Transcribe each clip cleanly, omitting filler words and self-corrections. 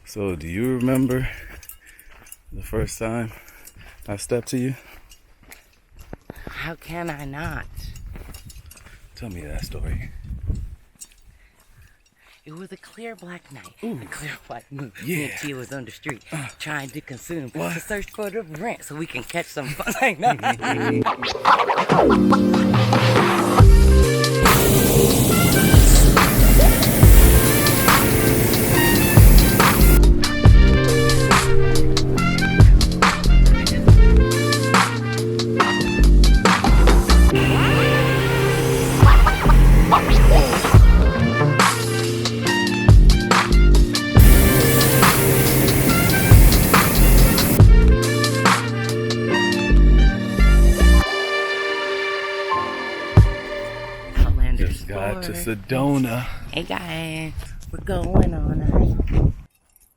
So, do you remember the first time I stepped to you? How can I not? Tell me that story. It was a clear black night, Ooh. a clear black moon. Yeah. Me and Tia was on the street trying to consume, What? to search for the rent so we can catch some fun. Like, no. Just got to Sedona. Hey guys, we're going on a hike.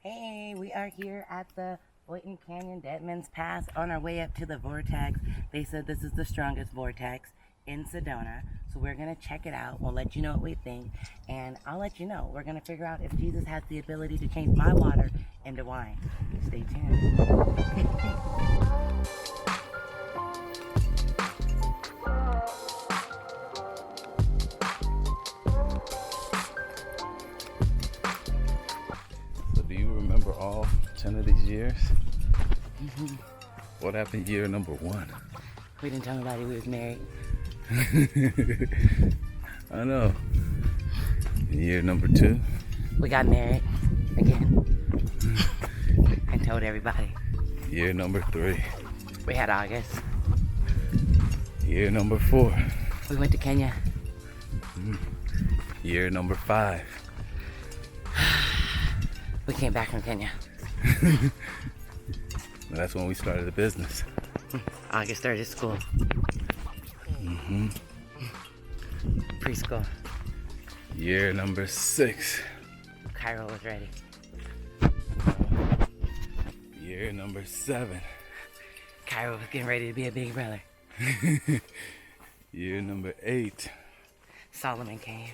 Hey, we are here at the Boynton Canyon Deadmans Pass on our way up to the vortex. They said this is the strongest vortex in Sedona, so we're gonna check it out. We'll let you know what we think, and I'll let you know. We're gonna figure out if Jesus has the ability to change my water into wine. Stay tuned. So, do you remember all 10 of these years? What happened year number 1? We didn't tell nobody we was married. I know. Year number 2? We got married again and told everybody. Year number 3? We had August. Year number 4? We went to Kenya. Year number 5? We came back from Kenya. That's when we started the business. August started school. Preschool. Year number 6? Cairo was ready. Year number 7? Cairo was getting ready to be a big brother. Year number 8? Solomon came.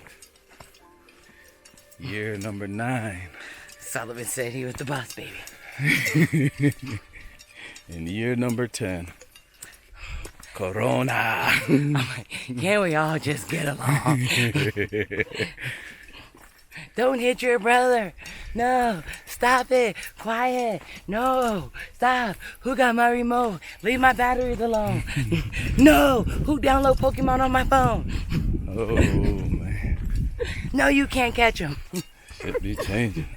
Year number 9? Solomon said he was the boss baby. And year number 10? Corona. I'm like, can't we all just get along? Don't hit your brother. No, stop it. Quiet. No, stop. Who got my remote? Leave my batteries alone. No, who download Pokemon on my phone? Oh, man. No, you can't catch them. Should be changing.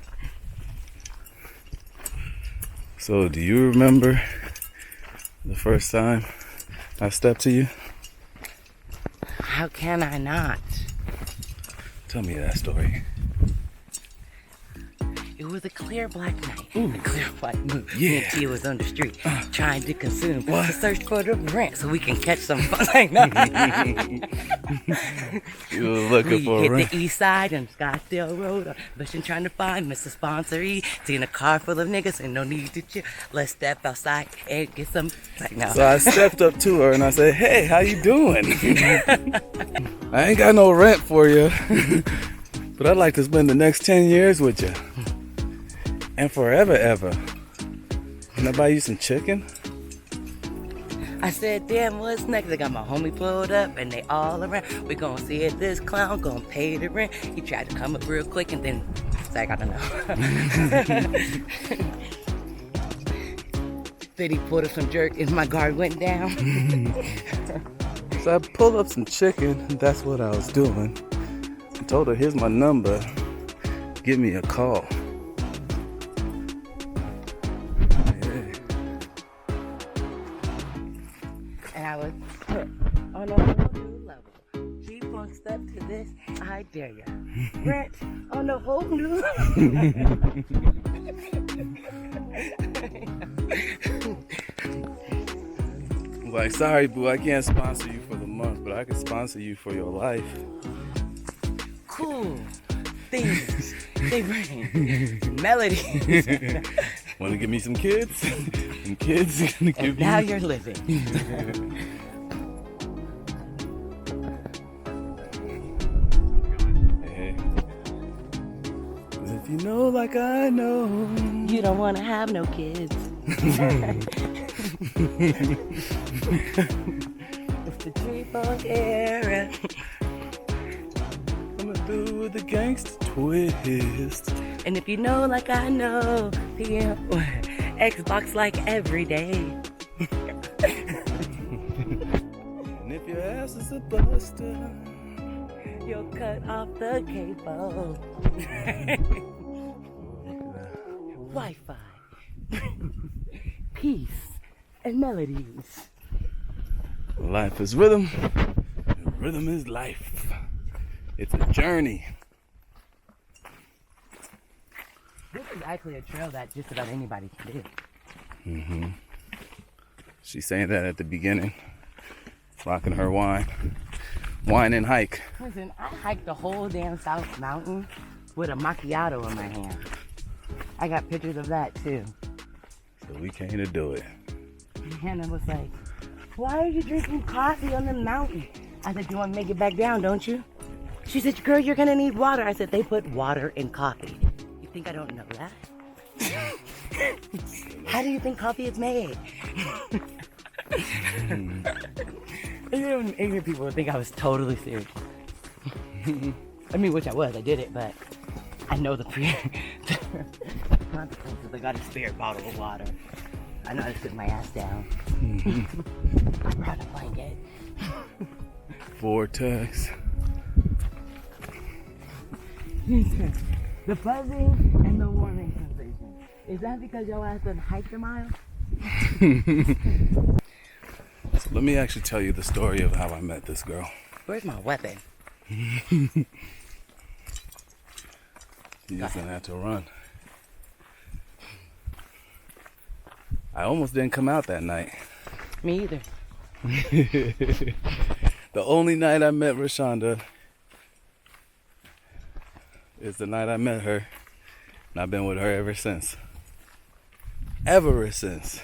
So, do you remember the first time I stepped to you? How can I not? Tell me that story. It was a clear black night, Ooh. a clear black moon. Yeah. Me and Tia was on the street trying to consume, What? to search for the rent so we can catch some fun. Like, no. You were looking We for a hit rent. the east side and Scottsdale Road, pushing trying to find Mr. Sponsory. Seeing a car full of niggas and no need to chill. Let's step outside and get some. Like, no. So I stepped up to her and I said, "Hey, how you doing? I ain't got no rent for you, but I'd like to spend the next 10 years with you. And forever, ever. Can I buy you some chicken?" I said, damn, what's next? I got my homie pulled up and they all around. We gonna see if this clown gonna pay the rent. He tried to come up real quick and then it's like, I don't know. Then he pulled up some jerk and my guard went down. So I pulled up some chicken, and that's what I was doing. I told her, "Here's my number. Give me a call." And I was put on a whole new level. She funked up to this, I dare ya. Rent on a whole new I'm like, "Sorry, boo, I can't sponsor you for the month, but I can sponsor you for your life." cool things they bring. Melodies. Want to give me some kids? And kids gonna give And now you. you're living. Hey. if you know like I know, you don't want to have no kids. It's the tree funk era. coming through with the gangsta twist. And if you know like I know, yeah, Xbox like every day. And if your ass is a buster, you'll cut off the cable. Wi-Fi. Peace and melodies. life is rhythm, and rhythm is life. It's a journey. This is actually a trail that just about anybody can do. She's saying that at the beginning. Rocking her wine and hike. Listen, I hiked the whole damn South Mountain with a macchiato in my hand. I got pictures of that too. So we came to do it. And Hannah was like, why are you drinking coffee on the mountain? I said, you want to make it back down, don't you? She said, girl, you're going to need water. I said, they put water in coffee. You think I don't know that? How do you think coffee is made? Even people would think I was totally serious. I mean, which I was. I did it, but I know the consequences. I got a spare bottle of water. I know how to sit my ass down. I brought a blanket. Vortex. The buzzing and the warming sensation. Is that because y'all ass done hiked a mile? So let me actually tell you the story of how I met this girl. Where's my weapon? You just gonna have to run. I almost didn't come out that night. Me either. The only night I met Rashonda is the night I met her. And I've been with her ever since. Ever since.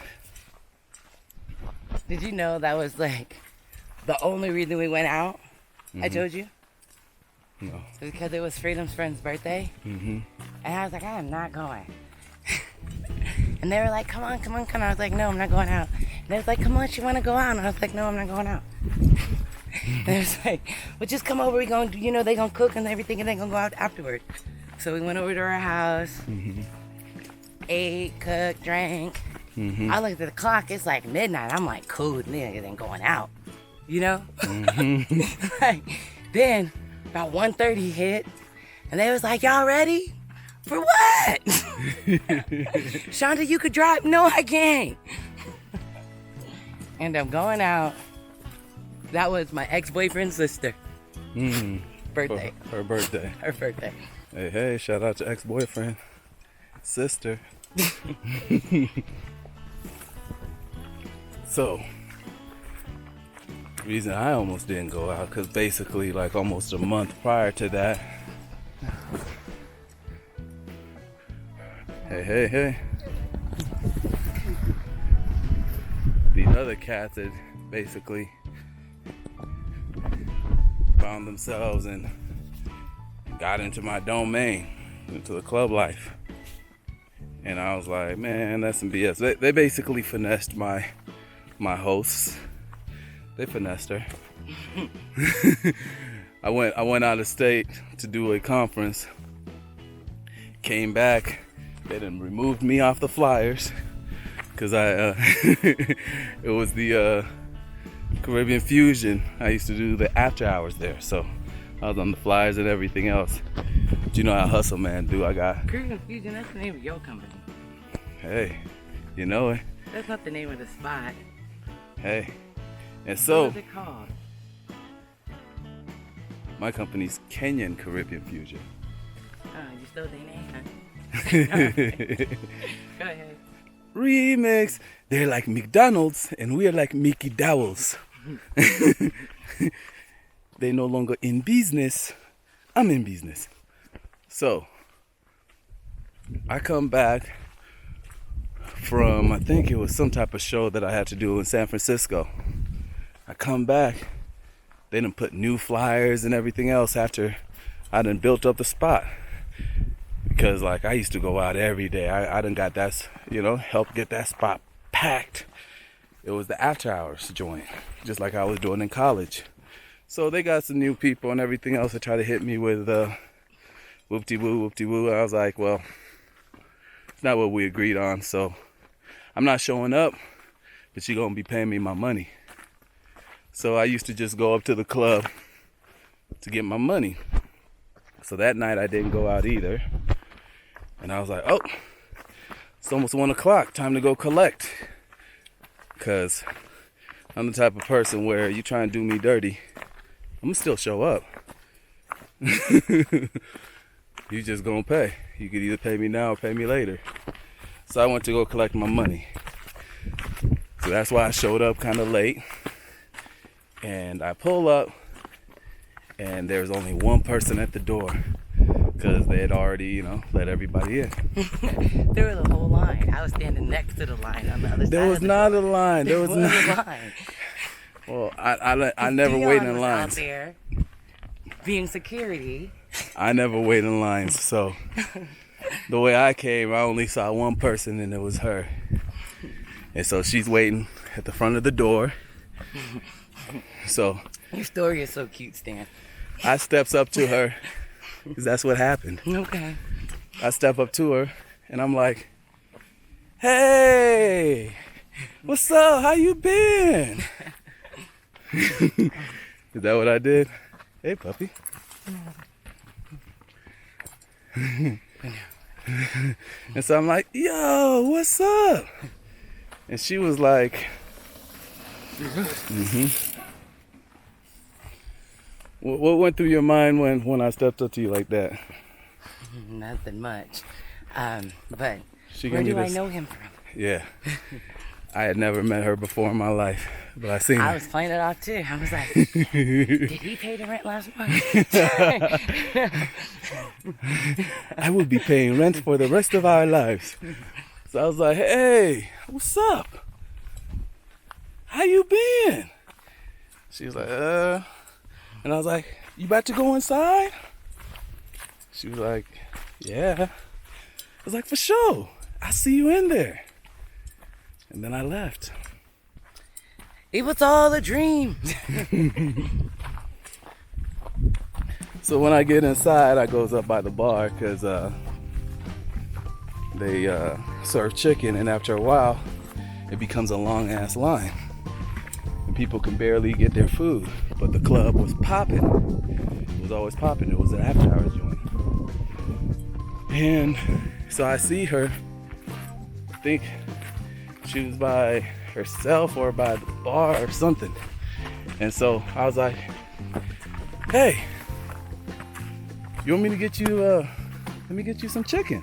Did you know that was like the only reason we went out? I told you? No. Because it was Freedom's friend's birthday. And I was like, I am not going. And they were like, come on. I was like, no, I'm not going out. And they was like, come on, you want to go out? And I was like, no, I'm not going out. And they was like, well, just come over. We going to, they going to cook and everything, and they going to go out afterward. So we went over to our house, ate, cooked, drank. I looked at the clock. It's like midnight. I'm like, cool, nigga, ain't going out. Like, then about 1:30 hit, and they was like, y'all ready? For what? Shonda, you could drive. No, I can't. And I'm going out. That was my ex-boyfriend's sister. Birthday. Her birthday. Her birthday. Hey, shout out to ex-boyfriend. Sister. So, the reason I almost didn't go out, because basically like almost a month prior to that, hey, these other cats had basically found themselves and got into my domain, into the club life. And I was like, man, that's some BS. They basically finessed my hosts. They finessed her. I went out of state to do a conference. Came back. They done removed me off the flyers because it was the Caribbean Fusion. I used to do the after hours there, so I was on the flyers and everything else. But you know how Hustlemvn do. I got Caribbean Fusion. That's the name of your company. Hey, you know it. That's not the name of the spot. Hey, and so What is it called? my company's Kenyan Caribbean Fusion. You stole their name, huh? Go ahead. Remix. They're like McDonald's and we are like Mickey Dowells. They no longer in business. I'm in business. So I come back from, I think it was some type of show that I had to do in San Francisco. I come back, they done put new flyers and everything else after I done built up the spot. because like I used to go out every day. I done got that, help get that spot packed. It was the after hours joint, just like I was doing in college. So they got some new people and everything else to try to hit me with whoop-de-woo, whoop-de-woo. I was like, well, it's not what we agreed on, so I'm not showing up, but you're gonna be paying me my money. So I used to just go up to the club to get my money. So that night I didn't go out either. And I was like, oh, it's almost 1 o'clock, time to go collect. Cause I'm the type of person where you try and do me dirty, I'm gonna still show up. You just gonna pay. You could either pay me now or pay me later. So I went to go collect my money. So that's why I showed up kind of late. And I pull up, and there's only one person at the door because they had already, let everybody in. There was a whole line. I was standing next to the line on the other side. There was not a line. There was not a line. Well, I never Dion wait in was lines. out there being security. I never wait in lines. So the way I came, I only saw one person, and it was her. And so she's waiting at the front of the door. So your story is so cute, Stan. I steps up to her because that's what happened. Okay. I step up to her and I'm like, hey, what's up? How you been? Is that what I did? Hey, puppy. And so I'm like, yo, what's up? And she was like, What went through your mind when I stepped up to you like that? Nothing much. But She where gave me do I this- know him from? Yeah. I had never met her before in my life, but I seen her. I was playing it off too. I was like, did he pay the rent last month? I will be paying rent for the rest of our lives. So I was like, hey, what's up? How you been? She was like, And I was like, you about to go inside? She was like, yeah. I was like, for sure. I see you in there. And then I left. It was all a dream. So when I get inside, I goes up by the bar because they serve chicken, and after a while, it becomes a long ass line, and people can barely get their food. But the club was popping. It was always popping. It was an after hours joint. And so I see her. I think she was by herself or by the bar or something. And so I was like, hey, you want me to get you, let me get you some chicken?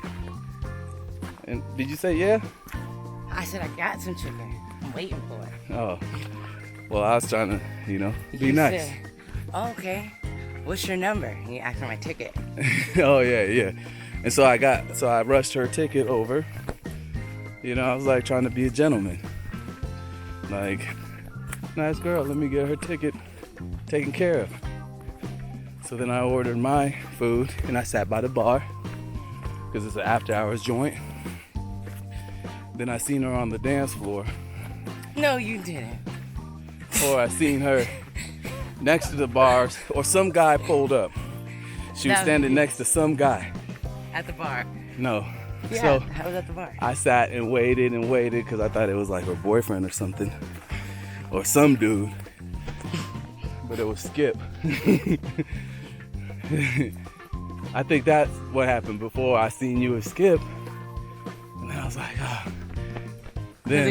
And did you say yeah? I said, I got some chicken. I'm waiting for it. Oh, well, I was trying to, be You nice. said, oh, okay. What's your number? And you asked for my ticket. Oh, yeah. And so I rushed her ticket over. I was like trying to be a gentleman. Like, nice girl, let me get her ticket taken care of. So then I ordered my food and I sat by the bar because it's an after hours joint. Then I seen her on the dance floor, No, you didn't. or I seen her next to the bars, or some guy pulled up. She was That was standing me. next to some guy. At the bar. No. Yeah, So I was at the bar. I sat and waited because I thought it was like her boyfriend or something, or some dude, but it was Skip. I think that's what happened before. I seen you with Skip, and then I was like, oh. Because Then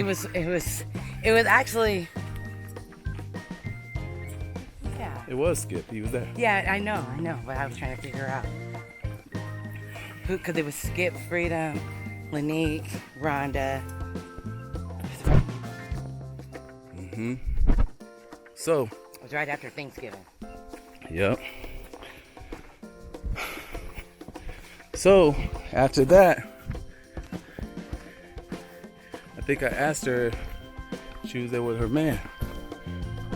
it was actually, yeah. it was Skip. He was there. Yeah, I know, but I was trying to figure out who, because it was Skip, Freedom, Lanique, Rhonda. So, It was right after Thanksgiving. yep. So after that, I think I asked her if she was there with her man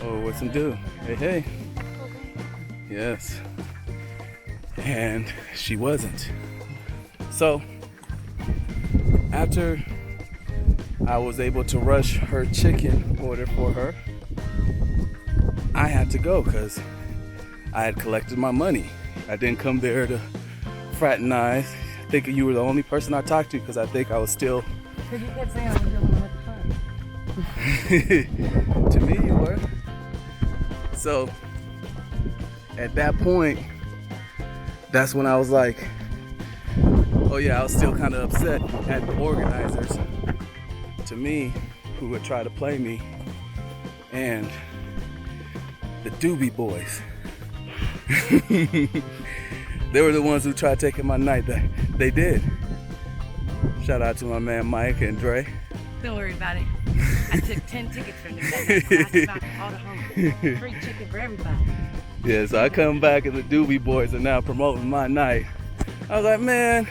or with some dude. Hey. Yes. And she wasn't. So after I was able to rush her chicken order for her, I had to go because I had collected my money. I didn't come there to fraternize. I think you were the only person I talked to because I think I was still. Because you kept saying I was dealing with the fun. To me, you were. So at that point, that's when I was like, oh yeah, I was still kind of upset at the organizers, to me, who would try to play me, and the Doobie Boys. They were the ones who tried taking my night. They did. Shout out to my man Mike and Dre. Don't worry about it. I took 10 tickets from them that night. I knocked all the home. Free chicken for everybody. Yeah, so I come back and the Doobie Boys are now promoting my night. I was like, man,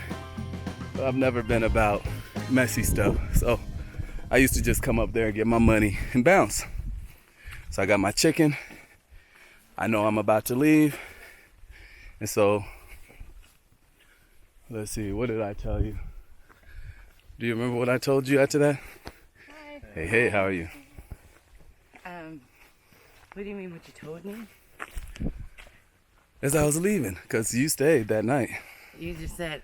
I've never been about messy stuff. So I used to just come up there and get my money and bounce. So I got my chicken. I know I'm about to leave. And so, let's see, what did I tell you? Do you remember what I told you after that? Hi. Hey, how are you? What do you mean what you told me? As I was leaving, because you stayed that night. You just said,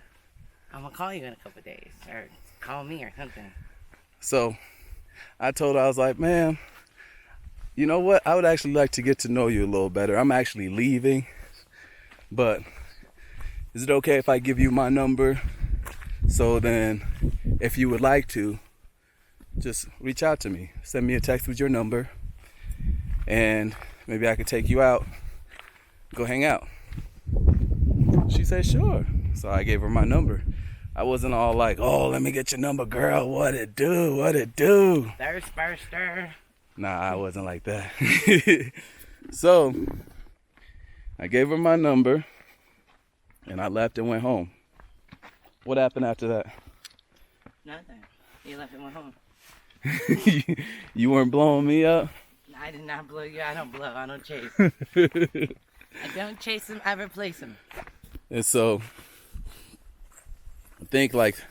I'm going to call you in a couple days, or call me or something. So I told her, I was like, man, you know what? I would actually like to get to know you a little better. I'm actually leaving, but is it okay if I give you my number? So then if you would like to, just reach out to me. Send me a text with your number, and maybe I could take you out, go hang out. She said, sure. So I gave her my number. I wasn't all like, oh, let me get your number, girl. What it do? What it do? Thirst burster. Nah, I wasn't like that. So I gave her my number and I left and went home. What happened after that? Nothing. You left and went home. You weren't blowing me up? I did not blow you. I don't blow. I don't chase. I don't chase them. I replace them. And so I think like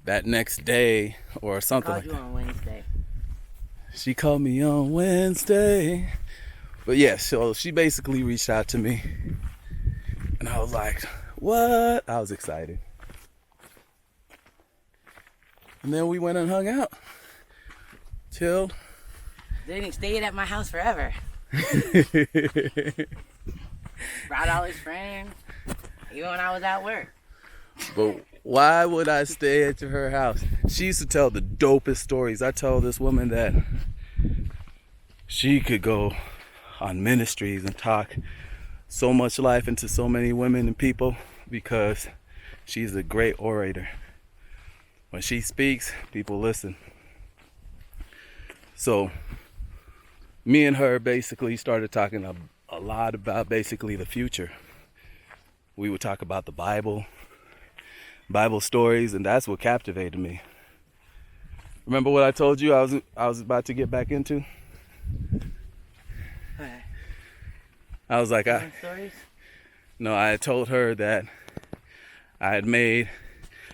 that next day or something like Called you on Wednesday. She called me on Wednesday. But yeah, so she basically reached out to me. And I was like, what? I was excited. And then we went and hung out. Chilled. Then he stayed at my house forever. Brought all his friends. Even when I was at work. But why would I stay at her house? She used to tell the dopest stories. I told this woman that she could go on ministries and talk so much life into so many women and people because she's a great orator. When she speaks, people listen. So me and her basically started talking a lot about basically the future. We would talk about the Bible stories, and that's what captivated me. Remember what I told you I was about to get back into? I was like, no, I had told her that I had made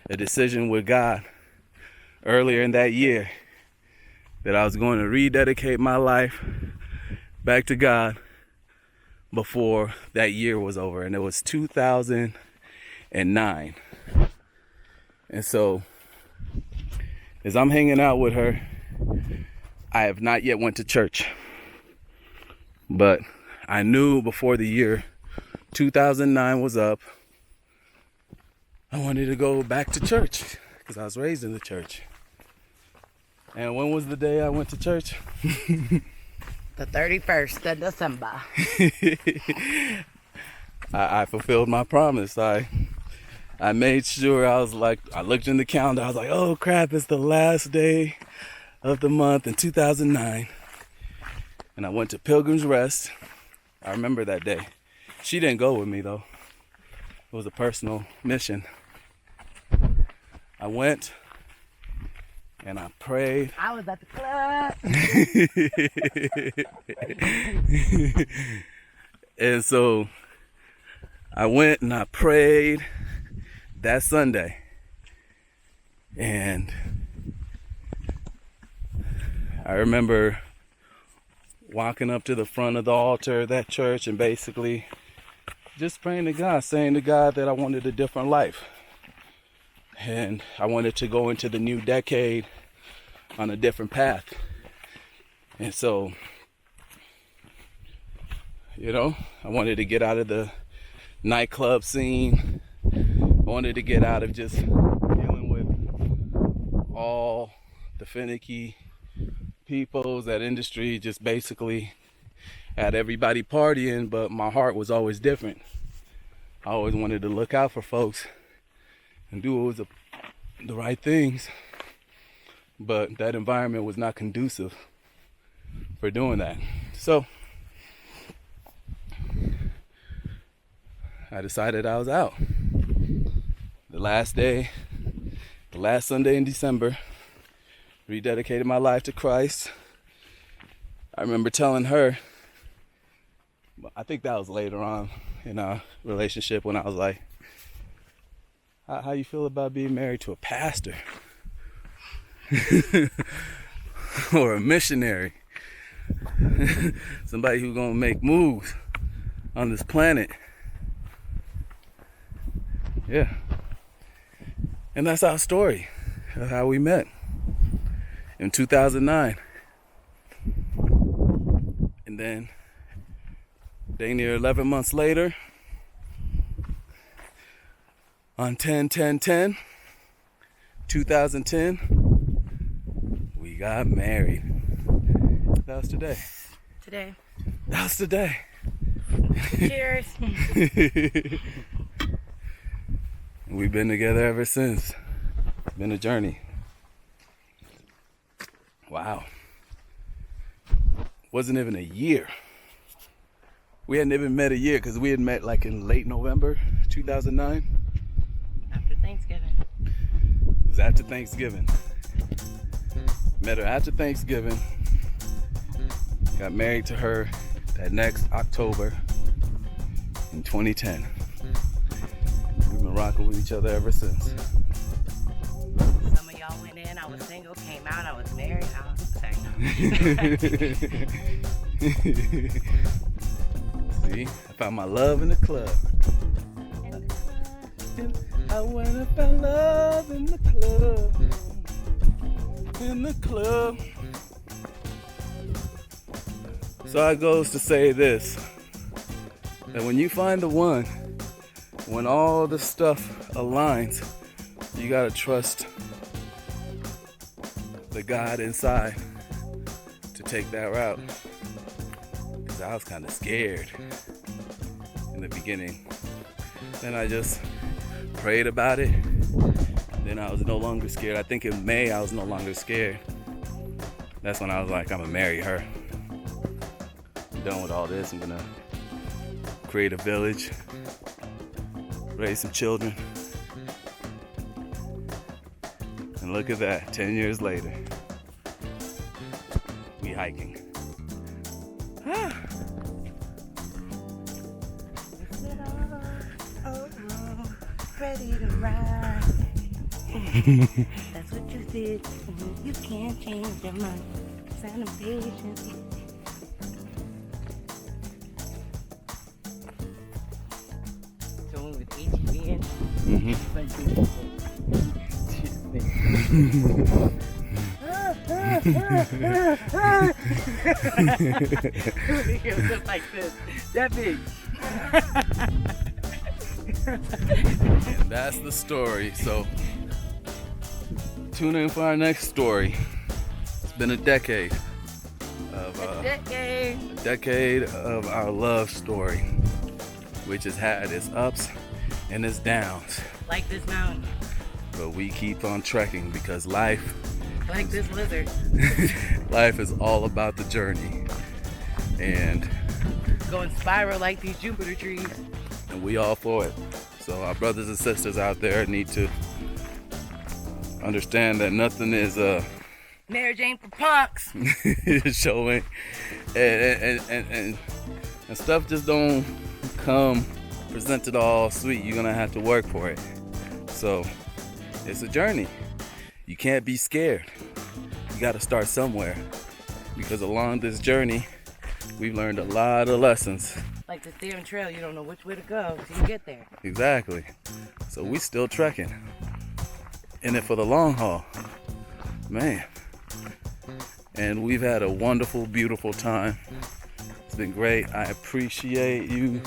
a decision with God earlier in that year that I was going to rededicate my life back to God before that year was over, and it was 2009. And so as I'm hanging out with her, I have not yet went to church, but I knew before the year 2009 was up, I wanted to go back to church because I was raised in the church. And when was the day I went to church? The 31st of December. I fulfilled my promise. I made sure, I looked in the calendar, I was like, oh crap, it's the last day of the month in 2009. And I went to Pilgrim's Rest. I remember that day. She didn't go with me though. It was a personal mission. I went and I prayed. I was at the club. And so I went and I prayed that Sunday. And I remember walking up to the front of the altar of that church and basically just praying to God, saying to God that I wanted a different life. And I wanted to go into the new decade on a different path. And so, you know, I wanted to get out of the nightclub scene. I wanted to get out of just dealing with all the finicky peoples, that industry just basically had everybody partying, but my heart was always different. I always wanted to look out for folks and do what was the right things, but that environment was not conducive for doing that. So I decided I was out. The last Sunday in December, rededicated my life to Christ. I remember telling her, I think that was later on in our relationship, when I was like, how you feel about being married to a pastor? Or a missionary? Somebody who's gonna make moves on this planet. Yeah. And that's our story of how we met in 2009. And then dang near 11 months later, on 10/10/10/2010, we got married. That was today. That was today. Cheers. We've been together ever since. It's been a journey. Wow. Wasn't even a year. We hadn't even met a year, because we had met like in late November 2009. After Thanksgiving. It was after Thanksgiving. Met her after Thanksgiving. Got married to her that next October in 2010. We've been rocking with each other ever since. Some of y'all went in, I was single, came out, I was married, I was saying See, I found my love in the club. I went and found love in the club. In the club. So I goes to say this, that when you find the one, when all the stuff aligns, you gotta trust the God inside to take that route. Because I was kind of scared in the beginning. Then I just prayed about it. Then I was no longer scared. I think in May I was no longer scared. That's when I was like, I'm gonna marry her. I'm done with all this. I'm gonna create a village, raise some children. And look at that, 10 years later, we hiking. Ready to ride. That's what you did. You can't change your mind. Sound impatient. Someone with HBN. It was just like this. That big. And that's the story. So tune in for our next story. It's been a decade of A decade of our love story, which has had its ups and its downs. Like this mountain. But we keep on trekking because life, Like this lizard. life is all about the journey. And Going spiral like these Jupiter trees. we all for it. So our brothers and sisters out there need to understand that nothing is Mary Jane for punks. showing, and stuff just don't come presented all sweet. You're gonna have to work for it. So it's a journey. You can't be scared. You got to start somewhere, because along this journey, we've learned a lot of lessons. Like the damn trail, you don't know which way to go till you get there. Exactly. So we still trekking. In it for the long haul. Man. And we've had a wonderful, beautiful time. It's been great. I appreciate you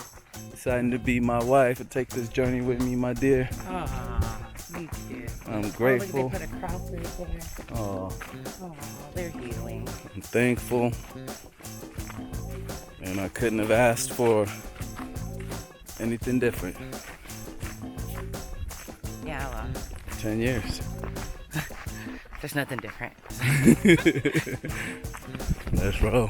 deciding to be my wife and take this journey with me, my dear. Aww, me too. I'm grateful. Oh, look, they put a cross right there. Oh, Oh, they're healing. I'm thankful. And I couldn't have asked for anything different. Yeah, well, 10 years. there's nothing different. Let's roll.